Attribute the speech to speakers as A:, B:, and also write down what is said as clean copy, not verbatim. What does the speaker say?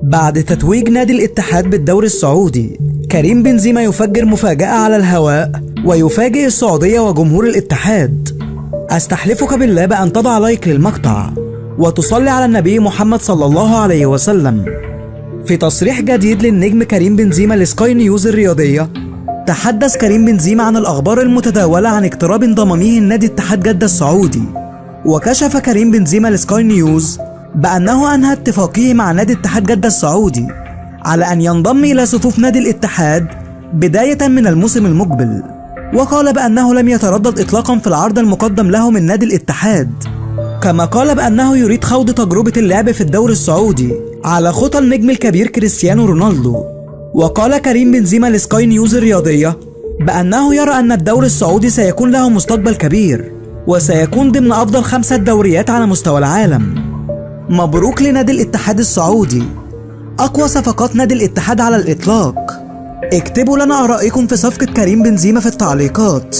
A: بعد تتويج نادي الاتحاد بالدوري السعودي، كريم بنزيما يفجر مفاجأة على الهواء ويفاجئ السعودية وجمهور الاتحاد. أستحلفك بالله بأن تضع لايك للمقطع وتصلي على النبي محمد صلى الله عليه وسلم. في تصريح جديد للنجم كريم بنزيما لسكاي نيوز الرياضية، تحدث كريم بنزيما عن الأخبار المتداولة عن اقتراب انضمامه النادي اتحاد جدة السعودي. وكشف كريم بنزيما لسكاي نيوز بأنه أنهى اتفاقيه مع نادي اتحاد جدة السعودي على أن ينضم إلى صفوف نادي الاتحاد بداية من الموسم المقبل. وقال بأنه لم يتردد إطلاقا في العرض المقدم له من نادي الاتحاد، كما قال بأنه يريد خوض تجربة اللعب في الدوري السعودي على خطى النجم الكبير كريستيانو رونالدو. وقال كريم بنزيما لسكاي نيوز الرياضية بأنه يرى أن الدوري السعودي سيكون له مستقبل كبير وسيكون ضمن أفضل 5 دوريات على مستوى العالم. مبروك لنادي الاتحاد السعودي، أقوى صفقات نادي الاتحاد على الإطلاق. اكتبوا لنا آرائكم في صفقة كريم بنزيما في التعليقات.